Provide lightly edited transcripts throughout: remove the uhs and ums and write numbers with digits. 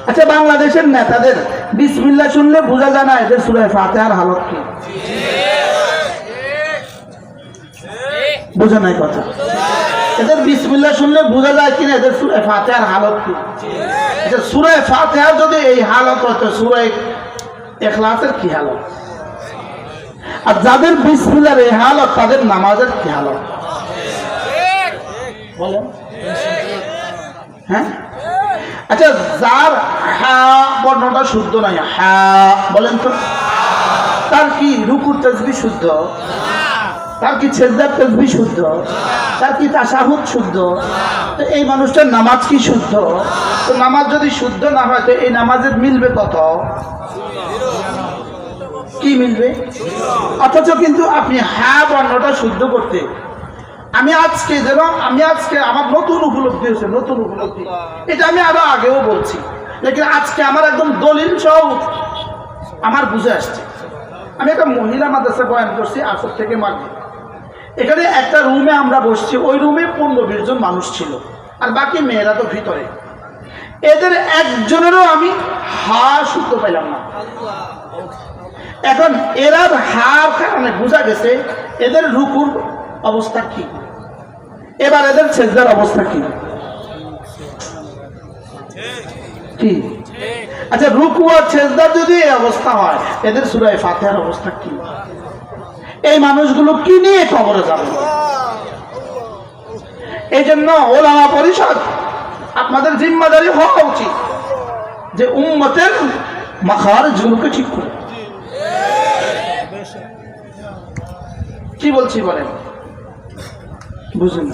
আচ্ছা, বাংলাদেশের নেতাদের বিসমিল্লাহ শুনলে বোঝা যায় না এদের সূরা ফাতিহার হালত কি? বোঝা নাই কথা? এদের বিসমিল্লাহ শুনলে বোঝা যায় কিনা এদের সূরা ফাতিহার হালত কি? আচ্ছা, সূরা ফাতিহার যদি এই হালত হতো, সূরা ইখলাসের কি হালত? আর যাদের বিসমিল্লাহর এই হালত, তাদের নামাজের কি হালত? বলেন। হ্যাঁ, আচ্ছা, যার হা বর্ণটা শুদ্ধ নয়, হা বলেন তো, তার কি রুকুর তাসবিহ শুদ্ধ? তার কি সিজদার তাসবিহ শুদ্ধ? তার কি তাশাহুদ শুদ্ধ? তো এই মানুষটার নামাজ কি শুদ্ধ? তো নামাজ যদি শুদ্ধ না হয় তো এই নামাজের মিলবে কত? কি মিলবে? অথচ কিন্তু আপনি হা বর্ণটা শুদ্ধ করতে, আমি আজকে আমার নতুন উপলব্ধি হয়েছে, নতুন উপলব্ধি, এটা আমি আরো আগেও বলছি, লেকিন আজকে আমার একদম দলিল সহ আমার বুঝে আসছে। আমি একটা মহিলা মাদ্রাসা বয়ান করছি আসর থেকে মাগরিব। এখানে একটা রুমে আমরা বসছি, ওই রুমে 15-20 জন মানুষ ছিল, আর বাকি মেয়েরা তো ভিতরে। এদের একজনেরও আমি হা শুদ্ধ পেলাম না। এখন এরা হার কারণে বোঝা গেছে এদের রুকুর অবস্থা কি, এবার এদের সিজদার অবস্থা কি? কি? আচ্ছা, রুকু আর সিজদার যদি এই অবস্থা হয়, এদের সূরা ফাতিহার অবস্থা কি? এই মানুষগুলো কি নিয়ে কবরে যাবে? এই জন্য ওলামা পরিষদ আপনাদের জিম্মাদারি হওয়া উচিত যে উম্মতের মাখারিজগুলোকে ঠিক করে। কি বলছি বলেন? বুঝুন,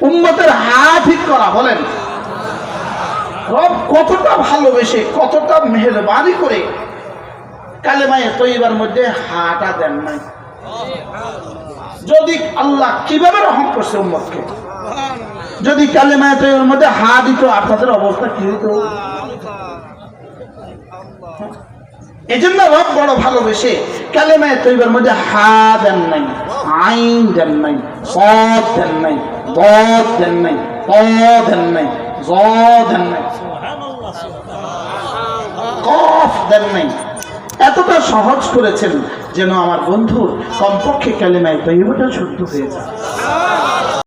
উম্মতের হা ঠিক করা। বলেন, রব কতটা ভালোবেসে, কতটা মেহেরবানি করে কালেমায়ে তয়্যিবার মধ্যে হাটা দেন নাই। যদি আল্লাহ কিভাবে রহম করছে উম্মতকে, যদি কালেমায়ে তয়্যিবার মধ্যে হা দিত, আপনাদের অবস্থা কি হতো? এজন্য রব বড় ভালোবেসে কালেমায়ে তয়্যিবার মধ্যে হা দেন নাই, আইন দেন নাই, সাদ দেন নাই, দাদ দেন নাই, তা দেন নাই, জা দেন নাই, কফ দেন নাই। এতটা সহজ করেছেন যেন আমার বন্ধুর কমপক্ষে কালেমায়ে তয়্যিবাটা শুদ্ধ হয়ে যায়।